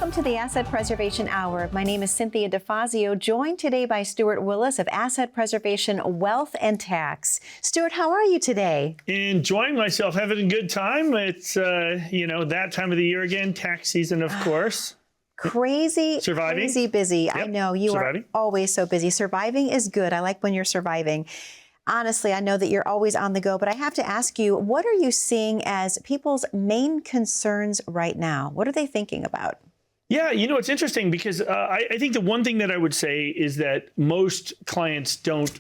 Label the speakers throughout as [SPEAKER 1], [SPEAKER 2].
[SPEAKER 1] Welcome to the Asset Preservation Hour. My name is Cynthia DeFazio, joined today by Stewart Willis of Asset Preservation, Wealth and Tax. Stewart, how are you today?
[SPEAKER 2] Enjoying myself, having a good time. It's, that time of the year again, tax season, of course.
[SPEAKER 1] Crazy busy.
[SPEAKER 2] Yep.
[SPEAKER 1] I know you are always so busy. Surviving is good. I like when you're surviving. Honestly, I know that you're always on the go, but I have to ask you, what are you seeing as people's main concerns right now? What are they thinking about?
[SPEAKER 2] Yeah, it's interesting because I think the one thing that I would say is that most clients don't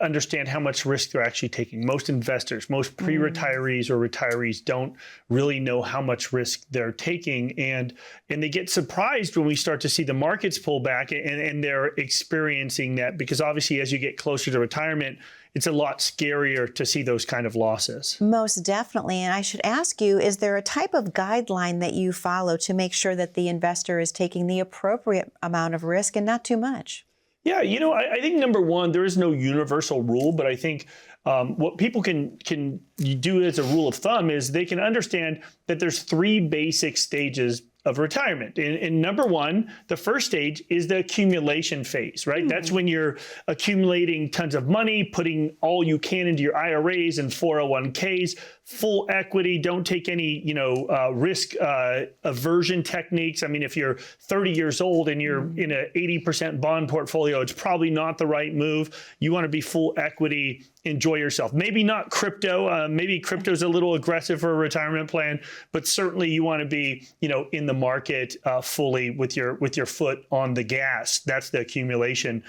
[SPEAKER 2] understand how much risk they're actually taking. Most investors, most pre-retirees or retirees don't really know how much risk they're taking. And they get surprised when we start to see the markets pull back and they're experiencing that, because obviously as you get closer to retirement, it's a lot scarier to see those kind of losses.
[SPEAKER 1] Most definitely. And I should ask you, is there a type of guideline that you follow to make sure that the investor is taking the appropriate amount of risk and not too much?
[SPEAKER 2] Yeah, I think number one, there is no universal rule, but I think what people can do as a rule of thumb is they can understand that there's three basic stages of retirement. And number one, the first stage is the accumulation phase, right? That's when you're accumulating tons of money, putting all you can into your IRAs and 401ks, full equity, don't take any, risk aversion techniques. I mean, if you're 30 years old and you're in an 80% bond portfolio, it's probably not the right move. You want to be full equity, enjoy yourself. Maybe not crypto. Maybe crypto's a little aggressive for a retirement plan, but certainly you want to be, in the market fully with your foot on the gas. That's the accumulation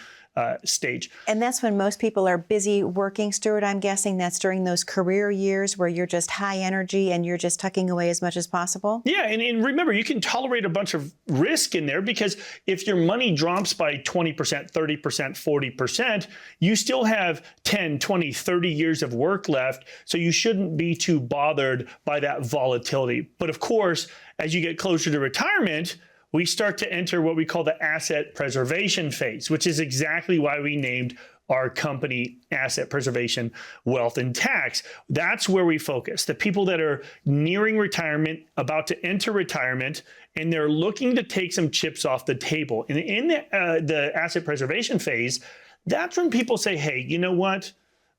[SPEAKER 2] stage.
[SPEAKER 1] And that's when most people are busy working, Stewart. I'm guessing that's during those career years where you're just high energy and you're just tucking away as much as possible.
[SPEAKER 2] Yeah, and remember, you can tolerate a bunch of risk in there, because if your money drops by 20%, 30%, 40%, you still have 10, 20, 30 years of work left. So you shouldn't be too bothered by that volatility. But of course, as you get closer to retirement, we start to enter what we call the asset preservation phase, which is exactly why we named our company Asset Preservation, Wealth and Tax. That's where we focus. The people that are nearing retirement, about to enter retirement, and they're looking to take some chips off the table. And in the asset preservation phase, that's when people say, hey, you know what?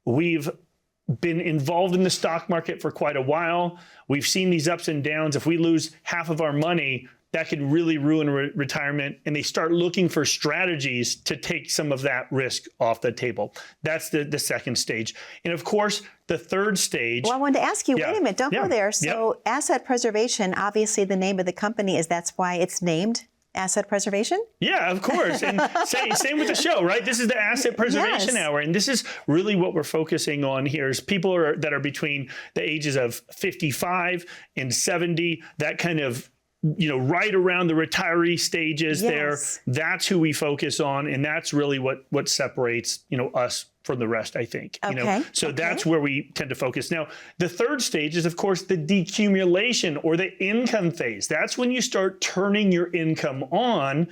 [SPEAKER 2] We've been involved in the stock market for quite a while. We've seen these ups and downs. If we lose half of our money, that could really ruin retirement, and they start looking for strategies to take some of that risk off the table. That's the second stage. And of course, the third stage.
[SPEAKER 1] Well, I wanted to ask you, wait a minute, don't go there. So asset preservation, obviously the name of the company that's why it's named Asset Preservation?
[SPEAKER 2] Yeah, of course. And same with the show, right? This is the Asset Preservation Hour. And this is really what we're focusing on here is people that are between the ages of 55 and 70, that kind of right around the retiree stages there. That's who we focus on. And that's really what separates, us from the rest, I think. So that's where we tend to focus. Now, the third stage is, of course, the decumulation or the income phase. That's when you start turning your income on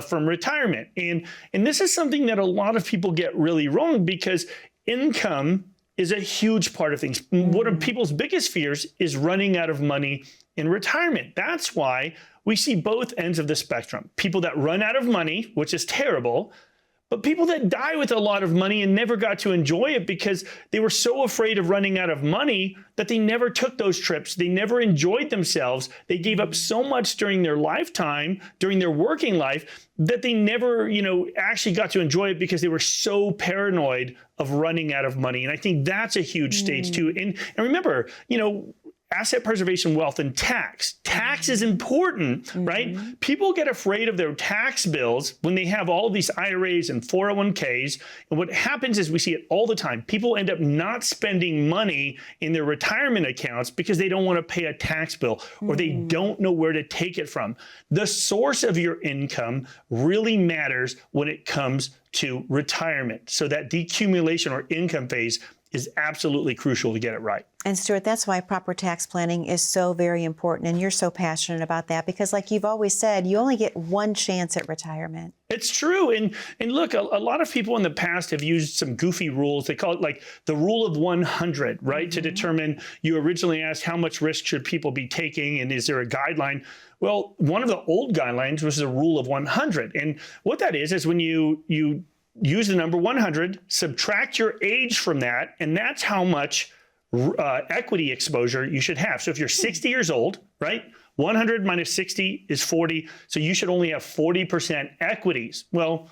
[SPEAKER 2] from retirement. And this is something that a lot of people get really wrong, because income is a huge part of things. One of people's biggest fears is running out of money in retirement. That's why we see both ends of the spectrum. People that run out of money, which is terrible, but people that die with a lot of money and never got to enjoy it because they were so afraid of running out of money that they never took those trips. They never enjoyed themselves. They gave up so much during their lifetime, during their working life, that they never, actually got to enjoy it because they were so paranoid of running out of money. And I think that's a huge stage too. And remember, asset preservation, wealth, and tax. Tax is important, right? People get afraid of their tax bills when they have all these IRAs and 401ks. And what happens is we see it all the time. People end up not spending money in their retirement accounts because they don't want to pay a tax bill or they don't know where to take it from. The source of your income really matters when it comes to retirement. So that decumulation or income phase is absolutely crucial to get it right.
[SPEAKER 1] And Stewart, that's why proper tax planning is so very important. And you're so passionate about that because, like you've always said, you only get one chance at retirement.
[SPEAKER 2] It's true. And look, a lot of people in the past have used some goofy rules. They call it like the rule of 100, right? To determine, you originally asked how much risk should people be taking and is there a guideline? Well, one of the old guidelines was the rule of 100. And what that is when you use the number 100, subtract your age from that, and that's how much equity exposure you should have. So if you're 60 years old, right, 100 minus 60 is 40. So you should only have 40% equities. Well,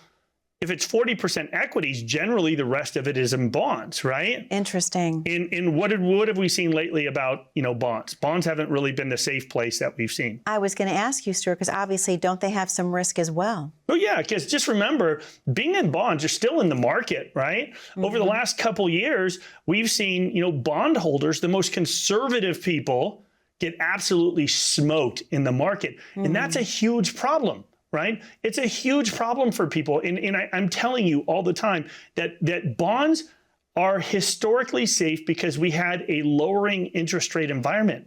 [SPEAKER 2] if it's 40% equities, generally the rest of it is in bonds, right?
[SPEAKER 1] Interesting.
[SPEAKER 2] And what have we seen lately about, bonds? Bonds haven't really been the safe place that we've seen.
[SPEAKER 1] I was going to ask you, Stewart, because obviously don't they have some risk as well?
[SPEAKER 2] Oh yeah, because just remember, being in bonds, you're still in the market, right? Over the last couple years, we've seen, bondholders, the most conservative people, get absolutely smoked in the market. And that's a huge problem. Right? It's a huge problem for people. And I'm telling you all the time that bonds are historically safe because we had a lowering interest rate environment.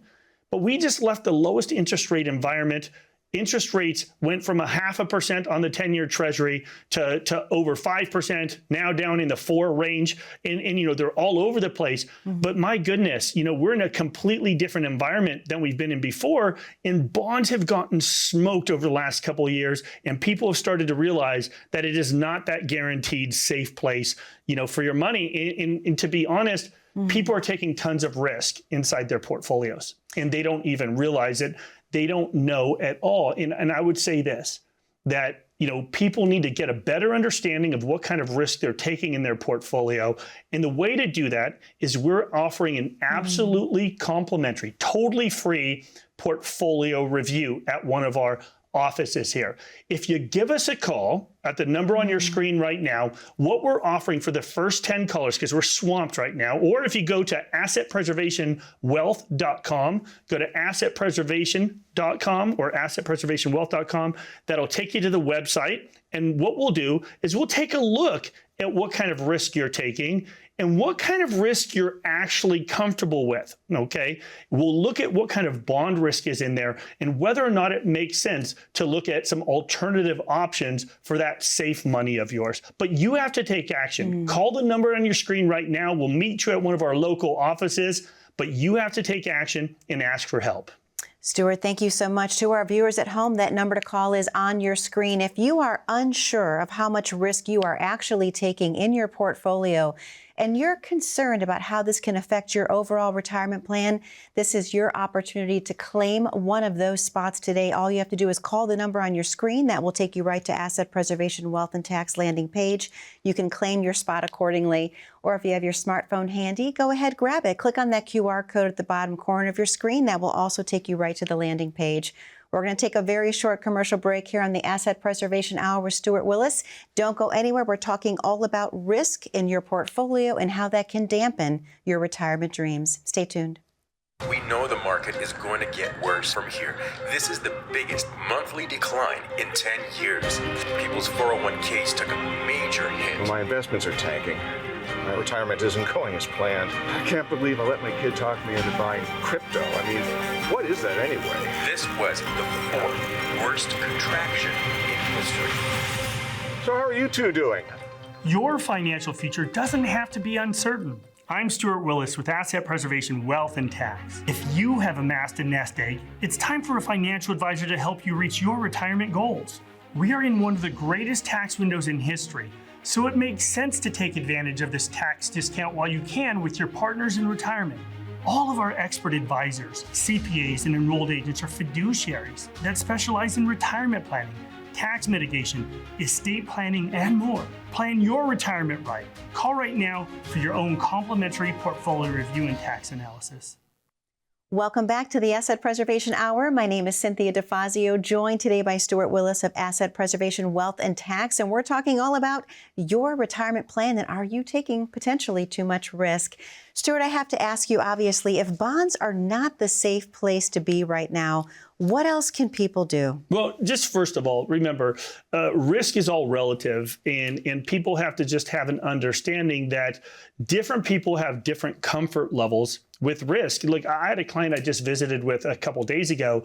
[SPEAKER 2] But we just left the lowest interest rate environment. Interest rates went from 0.5% on the 10-year Treasury to over 5%, now down in the 4 range. And they're all over the place. But my goodness, we're in a completely different environment than we've been in before. And bonds have gotten smoked over the last couple of years. And people have started to realize that it is not that guaranteed safe place, for your money. And to be honest, people are taking tons of risk inside their portfolios and they don't even realize it. They don't know at all. And I would say this, that, people need to get a better understanding of what kind of risk they're taking in their portfolio. And the way to do that is we're offering an absolutely complimentary, totally free portfolio review at one of our offices here. If you give us a call at the number on your screen right now, what we're offering for the first 10 callers, because we're swamped right now, or if you go to assetpreservationwealth.com, go to assetpreservation.com or assetpreservationwealth.com, that'll take you to the website. And what we'll do is we'll take a look at what kind of risk you're taking and what kind of risk you're actually comfortable with, okay? We'll look at what kind of bond risk is in there and whether or not it makes sense to look at some alternative options for that safe money of yours. But you have to take action. Call the number on your screen right now. We'll meet you at one of our local offices, but you have to take action and ask for help.
[SPEAKER 1] Stewart, thank you so much. To our viewers at home, that number to call is on your screen. If you are unsure of how much risk you are actually taking in your portfolio, and you're concerned about how this can affect your overall retirement plan, this is your opportunity to claim one of those spots today. All you have to do is call the number on your screen. That will take you right to Asset Preservation Wealth and Tax landing page. You can claim your spot accordingly. Or if you have your smartphone handy, go ahead, grab it. Click on that QR code at the bottom corner of your screen. That will also take you right to the landing page. We're going to take a very short commercial break here on the Asset Preservation Hour with Stewart Willis. Don't go anywhere. We're talking all about risk in your portfolio and how that can dampen your retirement dreams. Stay tuned.
[SPEAKER 3] We know the market is going to get worse from here. This is the biggest monthly decline in 10 years. People's 401ks took a major hit.
[SPEAKER 4] Well, my investments are tanking. My retirement isn't going as planned. I can't believe I let my kid talk me into buying crypto. I mean, what is that anyway?
[SPEAKER 3] This was the 4th worst contraction in history.
[SPEAKER 4] So how are you two doing?
[SPEAKER 2] Your financial future doesn't have to be uncertain. I'm Stewart Willis with Asset Preservation Wealth and Tax. If you have amassed a nest egg, it's time for a financial advisor to help you reach your retirement goals. We are in one of the greatest tax windows in history, so it makes sense to take advantage of this tax discount while you can with your partners in retirement. All of our expert advisors, CPAs, and enrolled agents are fiduciaries that specialize in retirement planning, tax mitigation, estate planning, and more. Plan your retirement right. Call right now for your own complimentary portfolio review and tax analysis.
[SPEAKER 1] Welcome back to the Asset Preservation Hour. My name is Cynthia DeFazio, joined today by Stewart Willis of Asset Preservation Wealth and Tax, and we're talking all about your retirement plan and are you taking potentially too much risk. Stewart, I have to ask you, obviously, if bonds are not the safe place to be right now, what else can people do?
[SPEAKER 2] Well, just first of all, remember, risk is all relative, and people have to just have an understanding that different people have different comfort levels with risk. Like, I had a client I just visited with a couple days ago,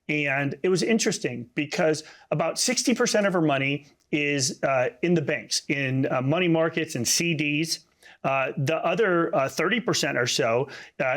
[SPEAKER 2] and it was interesting because about 60% of her money is in the banks, in money markets and CDs. The other 30% or so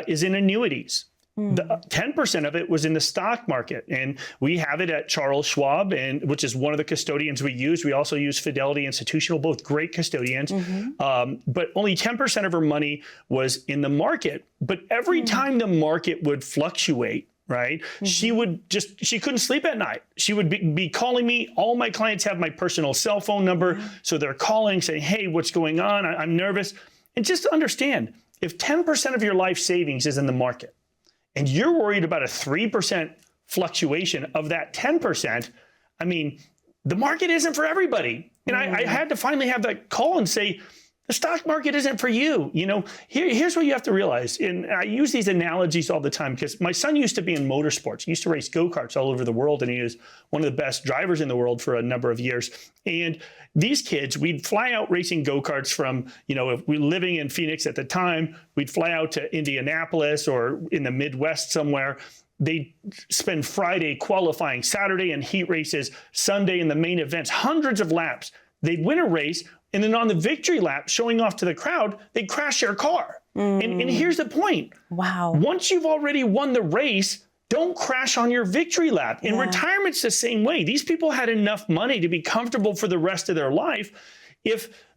[SPEAKER 2] is in annuities. The 10% of it was in the stock market, and we have it at Charles Schwab, and which is one of the custodians we use. We also use Fidelity Institutional, both great custodians. But only 10% of her money was in the market. But every time the market would fluctuate, right, she couldn't sleep at night. She would be calling me. All my clients have my personal cell phone number, so they're calling, saying, "Hey, what's going on? I'm nervous." And just to understand, if 10% of your life savings is in the market, and you're worried about a 3% fluctuation of that 10%, I mean, the market isn't for everybody. And I had to finally have that call and say, the stock market isn't for you. You know, here's what you have to realize. And I use these analogies all the time because my son used to be in motorsports. He used to race go-karts all over the world, and he was one of the best drivers in the world for a number of years. And these kids, we'd fly out racing go-karts from, you know, if we were living in Phoenix at the time, we'd fly out to Indianapolis or in the Midwest somewhere. They spend Friday qualifying, Saturday in heat races, Sunday in the main events, hundreds of laps. They'd win a race, and then on the victory lap, showing off to the crowd, they'd crash their car. And here's the point.
[SPEAKER 1] Wow.
[SPEAKER 2] Once you've already won the race, don't crash on your victory lap. In retirement's the same way. These people had enough money to be comfortable for the rest of their life.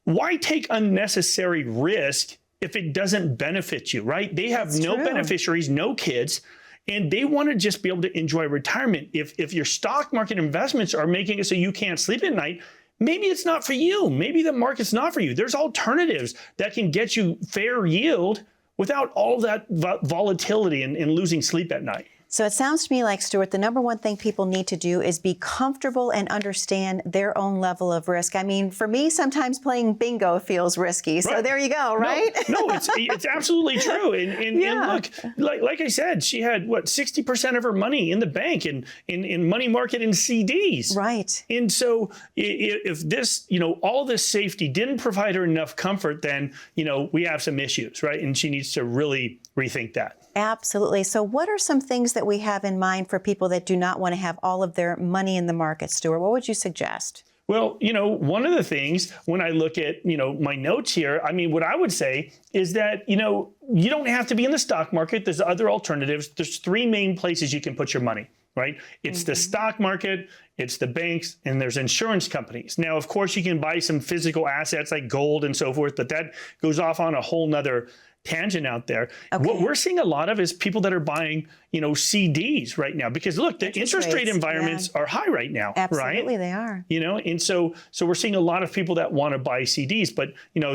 [SPEAKER 2] Why take unnecessary risk if it doesn't benefit you, right? They have no beneficiaries, no kids, and they want to just be able to enjoy retirement. If your stock market investments are making it so you can't sleep at night, maybe it's not for you. Maybe the market's not for you. There's alternatives that can get you fair yield without all that volatility and losing sleep at night.
[SPEAKER 1] So it sounds to me like, Stewart, the number one thing people need to do is be comfortable and understand their own level of risk. I mean, for me, sometimes playing bingo feels risky. So there you go, right?
[SPEAKER 2] No, it's absolutely true. And look, like I said, she had, 60% of her money in the bank and in money market and CDs.
[SPEAKER 1] Right.
[SPEAKER 2] And so if this, all this safety didn't provide her enough comfort, then, we have some issues, right? And she needs to really rethink that.
[SPEAKER 1] Absolutely. So what are some things that we have in mind for people that do not want to have all of their money in the market, Stewart? What would you suggest?
[SPEAKER 2] Well, one of the things when I look at, my notes here, I mean, what I would say is that, you don't have to be in the stock market. There's other alternatives. There's three main places you can put your money, right? It's the stock market, it's the banks, and there's insurance companies. Now, of course, you can buy some physical assets like gold and so forth, but that goes off on a whole nother tangent out there. Okay. What we're seeing a lot of is people that are buying, CDs right now, because look, the interest rate environments are high right now.
[SPEAKER 1] Absolutely,
[SPEAKER 2] right?
[SPEAKER 1] They are.
[SPEAKER 2] And so we're seeing a lot of people that want to buy CDs, but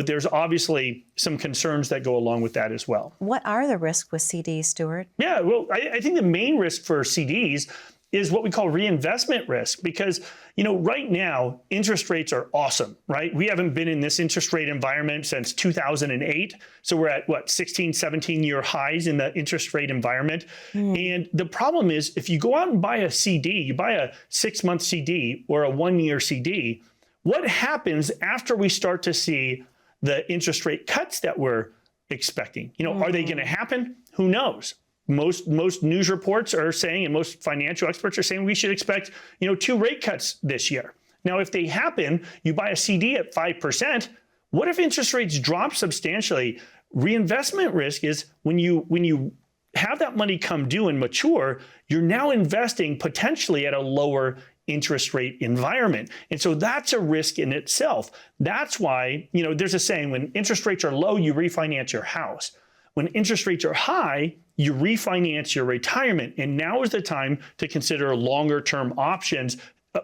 [SPEAKER 2] there's obviously some concerns that go along with that as well.
[SPEAKER 1] What are the risks with CDs, Stewart?
[SPEAKER 2] Yeah, well, I think the main risk for CDs is what we call reinvestment risk, because right now interest rates are awesome, right? We haven't been in this interest rate environment since 2008. So we're at 16, 17-year highs in the interest rate environment. And the problem is, if you go out and buy a CD, you buy a 6-month CD or a 1-year CD, what happens after we start to see the interest rate cuts that we're expecting? Are they going to happen? Who knows? Most news reports are saying, and most financial experts are saying, we should expect, 2 rate cuts this year. Now, if they happen, you buy a CD at 5%. What if interest rates drop substantially? Reinvestment risk is when you have that money come due and mature, you're now investing potentially at a lower interest rate environment. And so that's a risk in itself. That's why, there's a saying, when interest rates are low, you refinance your house. When interest rates are high, you refinance your retirement. And now is the time to consider longer term options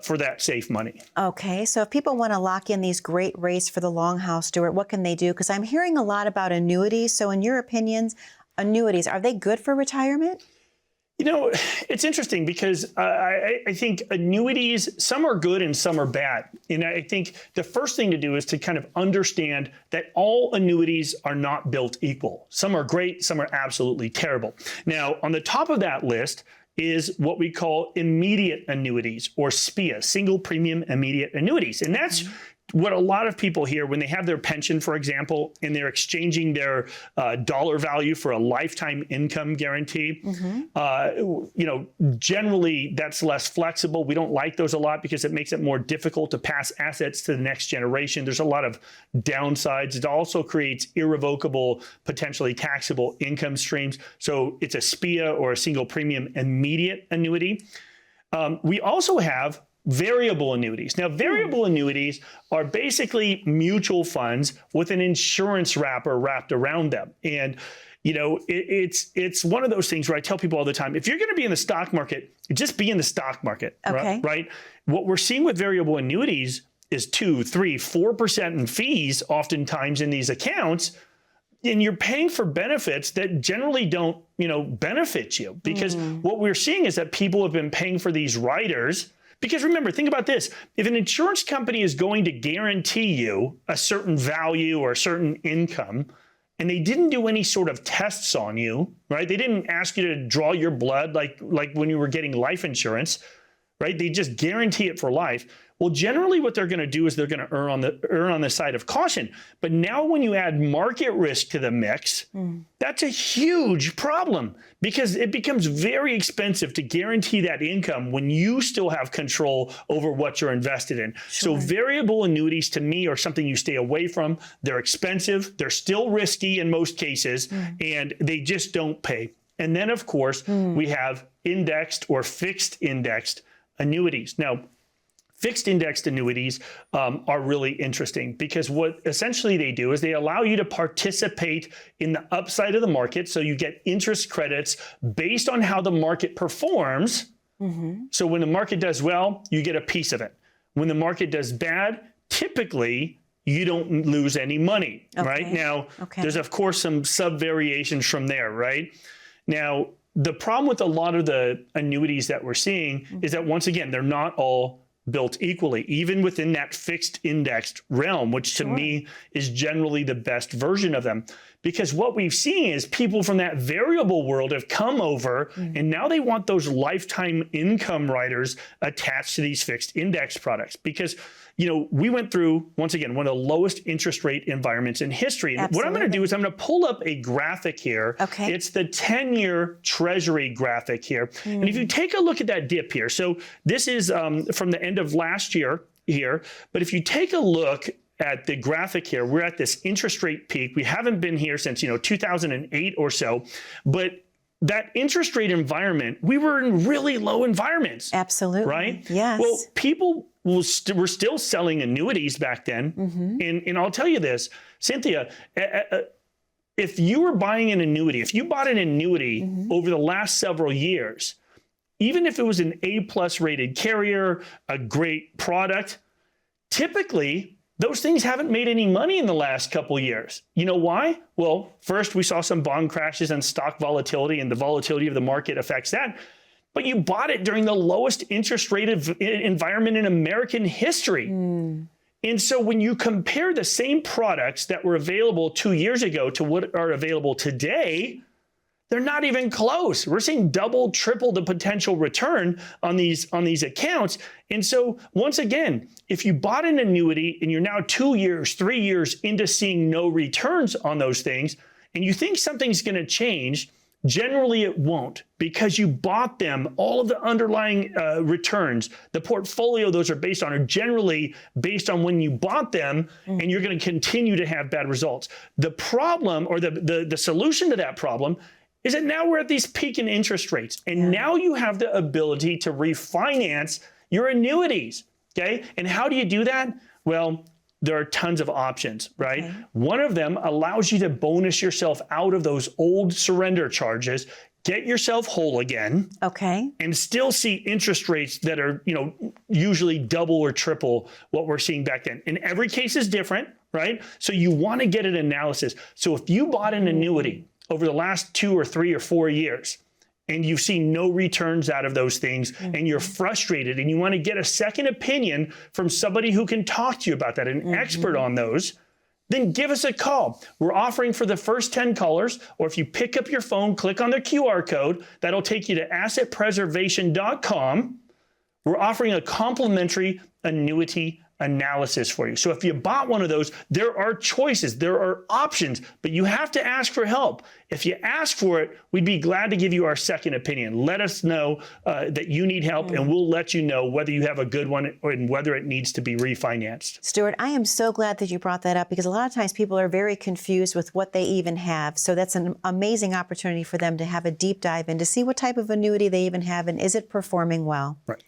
[SPEAKER 2] for that safe money.
[SPEAKER 1] Okay, so if people want to lock in these great rates for the long haul, Stewart, what can they do? Because I'm hearing a lot about annuities. So in your opinions, annuities, are they good for retirement?
[SPEAKER 2] You know, it's interesting because I think annuities, some are good and some are bad. And I think the first thing to do is to kind of understand that all annuities are not built equal. Some are great, some are absolutely terrible. Now, on the top of that list is what we call immediate annuities, or SPIA, single premium immediate annuities. And that's what a lot of people hear when they have their pension, for example, and they're exchanging their dollar value for a lifetime income guarantee. You know, generally that's less flexible. We don't like those a lot because it makes it more difficult to pass assets to the next generation. There's a lot of downsides. It also creates irrevocable, potentially taxable income streams. So it's a SPIA, or a single premium immediate annuity. We also have variable annuities. Now, variable annuities are basically mutual funds with an insurance wrapper wrapped around them. And, you know, it's one of those things where I tell people all the time, if you're going to be in the stock market, just be in the stock market, right? What we're seeing with variable annuities is 2, 3, 4% in fees oftentimes in these accounts. And you're paying for benefits that generally don't, you know, benefit you, because what we're seeing is that people have been paying for these riders. Because remember, think about this. If an insurance company is going to guarantee you a certain value or a certain income, and they didn't do any sort of tests on you, right? They didn't ask you to draw your blood like when you were getting life insurance, right? They just guarantee it for life. Well, generally what they're going to do is they're going to err on the side of caution. But now when you add market risk to the mix, that's a huge problem, because it becomes very expensive to guarantee that income when you still have control over what you're invested in. So variable annuities to me are something you stay away from. They're expensive. They're still risky in most cases, and they just don't pay. And then, of course, we have indexed or fixed indexed annuities. Now, fixed indexed annuities are really interesting, because what essentially they do is they allow you to participate in the upside of the market. So you get interest credits based on how the market performs. So when the market does well, you get a piece of it. When the market does bad, typically you don't lose any money, right? Now, there's of course some sub variations from there, right? Now, the problem with a lot of the annuities that we're seeing is that, once again, they're not all built equally, even within that fixed indexed realm, which to me is generally the best version of them. Because what we've seen is people from that variable world have come over, and now they want those lifetime income riders attached to these fixed index products. Because, you know, we went through, once again, one of the lowest interest rate environments in history. And what I'm going to do is I'm going to pull up a graphic here. It's the 10-year Treasury graphic here. And if you take a look at that dip here, so this is from the end of last year here. But if you take a look at the graphic here, we're at this interest rate peak. We haven't been here since, 2008 or so. But that interest rate environment, we were in really low environments.
[SPEAKER 1] Absolutely.
[SPEAKER 2] Right?
[SPEAKER 1] Yes.
[SPEAKER 2] Well, people were still selling annuities back then. And I'll tell you this, Cynthia, if you were buying an annuity, if you bought an annuity over the last several years, even if it was an A+ rated carrier, a great product, typically those things haven't made any money in the last couple of years. You know why? Well, first we saw some bond crashes and stock volatility, and the volatility of the market affects that. But you bought it during the lowest interest rate environment in American history. And so when you compare the same products that were available 2 years ago to what are available today, they're not even close. We're seeing double, triple the potential return on these accounts. And so once again, if you bought an annuity and you're now 2 years, 3 years into seeing no returns on those things, and you think something's going to change, generally it won't, because you bought them. All of the underlying returns, the portfolio those are based on, are generally based on when you bought them, and you're going to continue to have bad results. The problem, or the solution to that problem, is that now we're at these peak in interest rates, and now you have the ability to refinance your annuities, okay? And how do you do that? Well, there are tons of options, right? One of them allows you to bonus yourself out of those old surrender charges, get yourself whole again, and still see interest rates that are, usually double or triple what we're seeing back then. And every case is different, right? So you want to get an analysis. So if you bought an annuity over the last 2 or 3 or 4 years, and you've seen no returns out of those things, and you're frustrated and you want to get a second opinion from somebody who can talk to you about that, an expert on those, then give us a call. We're offering for the first 10 callers, or if you pick up your phone, click on the QR code, that'll take you to assetpreservation.com. We're offering a complimentary annuity analysis for you. So if you bought one of those, there are choices, there are options, but you have to ask for help. If you ask for it, we'd be glad to give you our second opinion. Let us know that you need help, and we'll let you know whether you have a good one and whether it needs to be refinanced.
[SPEAKER 1] Stewart, I am so glad that you brought that up, because a lot of times people are very confused with what they even have. So that's an amazing opportunity for them to have a deep dive in to see what type of annuity they even have and is it performing well.
[SPEAKER 2] Right.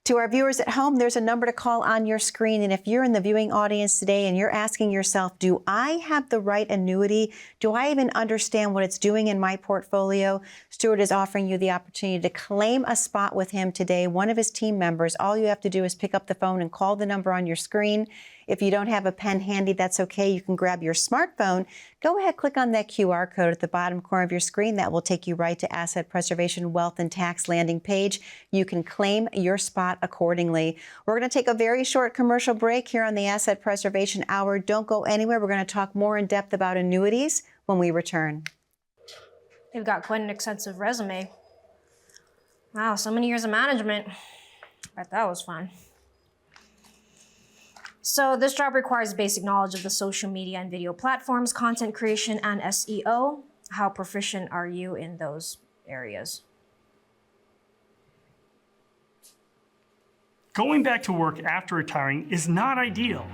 [SPEAKER 1] To our viewers at home, there's a number to call on your screen. And if you're in the viewing audience today and you're asking yourself, do I have the right annuity? Do I even understand what it's doing in my portfolio? Stewart is offering you the opportunity to claim a spot with him today, one of his team members. All you have to do is pick up the phone and call the number on your screen. If you don't have a pen handy, that's okay. You can grab your smartphone. Go ahead, click on that QR code at the bottom corner of your screen. That will take you right to Asset Preservation Wealth and Tax landing page. You can claim your spot accordingly. We're going to take a very short commercial break here on the Asset Preservation Hour. Don't go anywhere. We're going to talk more in depth about annuities when we return.
[SPEAKER 5] They've got quite an extensive resume. Wow, so many years of management. I bet that was fun. So this job requires basic knowledge of the social media and video platforms, content creation, and SEO. How proficient are you in those areas?
[SPEAKER 2] Going back to work after retiring is not ideal.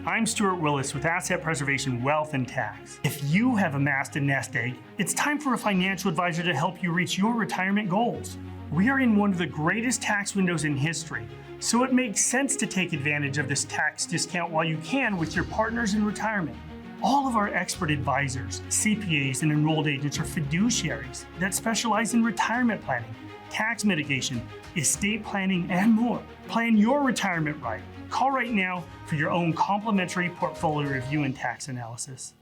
[SPEAKER 2] I'm Stewart Willis with Asset Preservation Wealth and Tax. If you have amassed a nest egg, it's time for a financial advisor to help you reach your retirement goals. We are in one of the greatest tax windows in history, so it makes sense to take advantage of this tax discount while you can with your partners in retirement. All of our expert advisors, CPAs, and enrolled agents are fiduciaries that specialize in retirement planning, tax mitigation, estate planning, and more. Plan your retirement right. Call right now for your own complimentary portfolio review and tax analysis.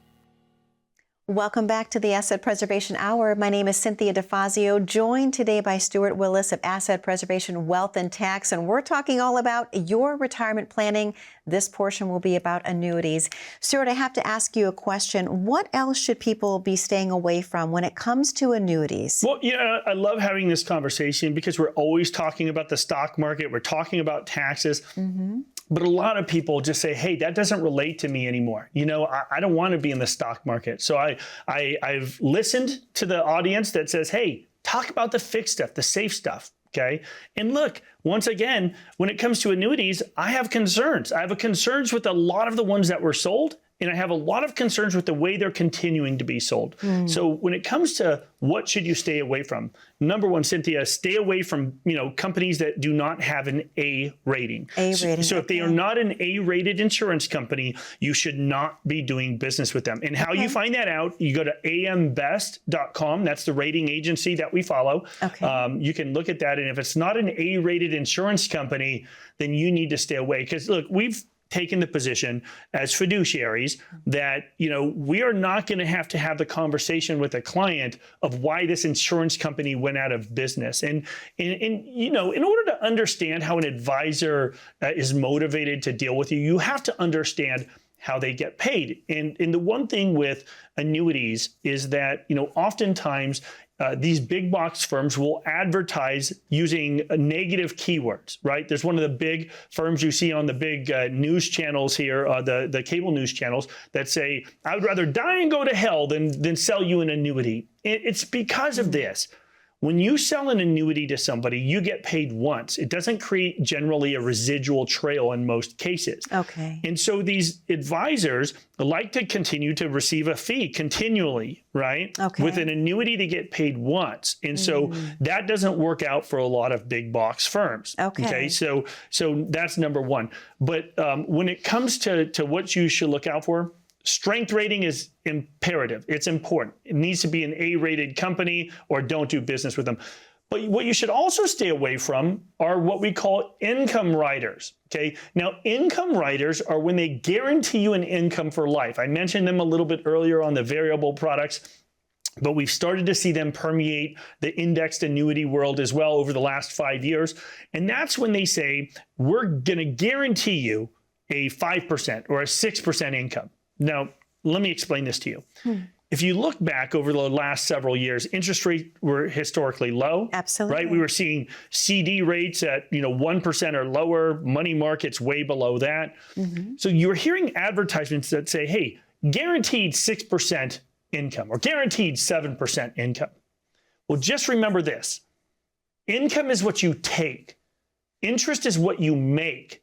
[SPEAKER 1] Welcome back to the Asset Preservation Hour. My name is Cynthia DeFazio, joined today by Stewart Willis of Asset Preservation Wealth and Tax, and we're talking all about your retirement planning. This portion will be about annuities. Stewart, I have to ask you a question. What else should people be staying away from when it comes to annuities?
[SPEAKER 2] Well, I love having this conversation because we're always talking about the stock market. We're talking about taxes. But a lot of people just say, hey, that doesn't relate to me anymore. I don't want to be in the stock market. So I've listened to the audience that says, hey, talk about the fixed stuff, the safe stuff. Okay. And look, once again, when it comes to annuities, I have concerns. I have concerns with a lot of the ones that were sold, and I have a lot of concerns with the way they're continuing to be sold. So when it comes to what should you stay away from? Number one, Cynthia, stay away from companies that do not have an A rating.
[SPEAKER 1] A rating.
[SPEAKER 2] So if they are not an A-rated insurance company, you should not be doing business with them. And how you find that out, you go to ambest.com. That's the rating agency that we follow. You can look at that, and if it's not an A-rated insurance company, then you need to stay away. Because look, we've taken the position as fiduciaries that, we are not going to have the conversation with a client of why this insurance company went out of business. And in order to understand how an advisor is motivated to deal with you, you have to understand how they get paid. And the one thing with annuities is that, oftentimes these big box firms will advertise using negative keywords, right? There's one of the big firms you see on the big news channels here, the cable news channels, that say, I would rather die and go to hell than sell you an annuity. It's because of this. When you sell an annuity to somebody, you get paid once. It doesn't create generally a residual trail in most cases.
[SPEAKER 1] Okay.
[SPEAKER 2] And so these advisors like to continue to receive a fee continually, right?
[SPEAKER 1] Okay.
[SPEAKER 2] With an annuity, they get paid once. And so that doesn't work out for a lot of big box firms. Okay. So that's number one. But when it comes to what you should look out for, strength rating is imperative. It's important. It needs to be an A-rated company, or don't do business with them. But what you should also stay away from are what we call income riders. Okay. Now, income riders are when they guarantee you an income for life. I mentioned them a little bit earlier on the variable products. but we've started to see them permeate the indexed annuity world as well over the last 5 years. And that's when they say, we're going to guarantee you a 5% or a 6% income. Now, let me explain this to you. If you look back over the last several years, interest rates were historically low.
[SPEAKER 1] Absolutely.
[SPEAKER 2] Right? We were seeing CD rates at 1% or lower, money markets way below that. So you were hearing advertisements that say, hey, guaranteed 6% income or guaranteed 7% income. Well, just remember this. Income is what you take. Interest is what you make.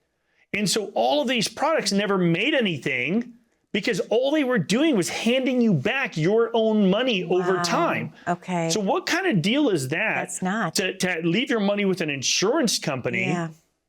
[SPEAKER 2] And so all of these products never made anything because all they were doing was handing you back your own money over time.
[SPEAKER 1] Okay.
[SPEAKER 2] So what kind of deal is that?
[SPEAKER 1] That's not.
[SPEAKER 2] To leave your money with an insurance company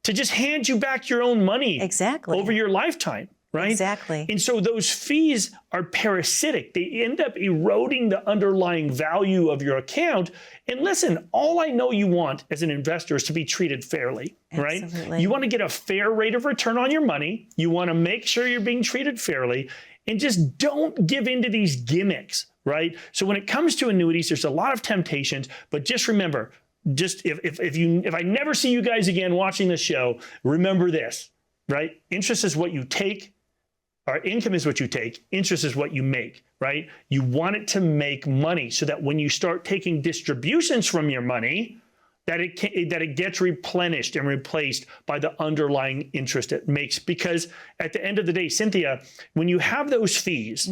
[SPEAKER 2] to just hand you back your own money over your lifetime, right?
[SPEAKER 1] Exactly.
[SPEAKER 2] And so those fees are parasitic. They end up eroding the underlying value of your account. And listen, all I know you want as an investor is to be treated fairly, right? You want to get a fair rate of return on your money. You want to make sure you're being treated fairly, and just don't give in to these gimmicks, right? So when it comes to annuities, there's a lot of temptations, but just remember, just if I never see you guys again watching this show, remember this, right? Interest is what you take. Our income is what you take. Interest is what you make, right? You want it to make money so that when you start taking distributions from your money, that it gets replenished and replaced by the underlying interest it makes. Because at the end of the day, Cynthia, when you have those fees,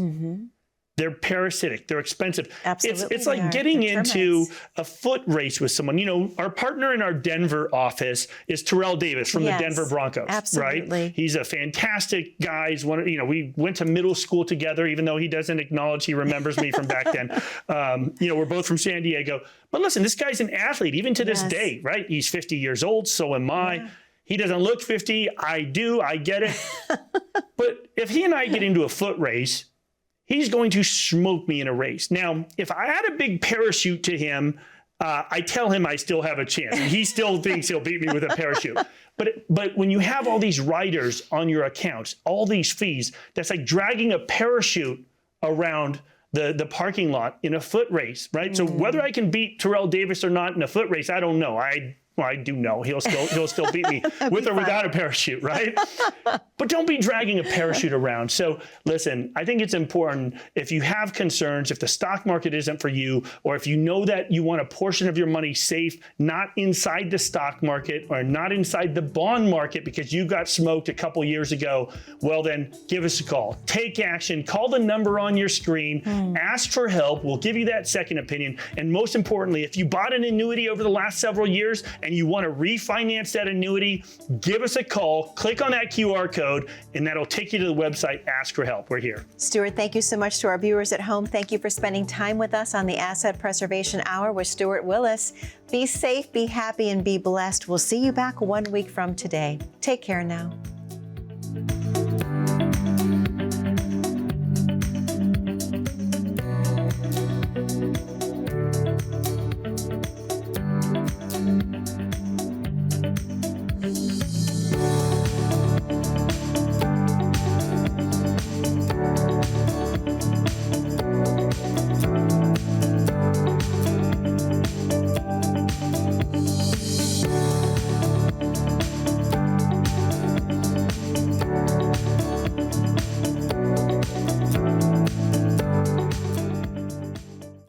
[SPEAKER 2] they're parasitic. They're expensive.
[SPEAKER 1] Absolutely,
[SPEAKER 2] It's like getting into a foot race with someone. You know, our partner in our Denver office is Terrell Davis from the Denver Broncos.
[SPEAKER 1] Absolutely.
[SPEAKER 2] Right? He's a fantastic guy. He's we went to middle school together, even though he doesn't acknowledge he remembers me from back then. We're both from San Diego. But listen, this guy's an athlete, even to this day, right? He's 50 years old. So am I. He doesn't look 50. I do. I get it. But if he and I get into a foot race, he's going to smoke me in a race. Now, if I add a big parachute to him, I tell him I still have a chance. And he still thinks he'll beat me with a parachute. But when you have all these riders on your accounts, all these fees, that's like dragging a parachute around the parking lot in a foot race, right? So whether I can beat Terrell Davis or not in a foot race, I don't know. I do know he'll still beat me with or without a parachute, right? But don't be dragging a parachute around. So listen, I think it's important if you have concerns, if the stock market isn't for you, or if you know that you want a portion of your money safe, not inside the stock market or not inside the bond market because you got smoked a couple years ago, well then give us a call. Take action. Call the number on your screen. Ask for help. We'll give you that second opinion. And most importantly, if you bought an annuity over the last several years and you want to refinance that annuity, give us a call, click on that QR code, and that'll take you to the website, Ask for Help. We're here.
[SPEAKER 1] Stewart, thank you so much to our viewers at home. Thank you for spending time with us on the Asset Preservation Hour with Stewart Willis. Be safe, be happy, and be blessed. We'll see you back 1 week from today. Take care now.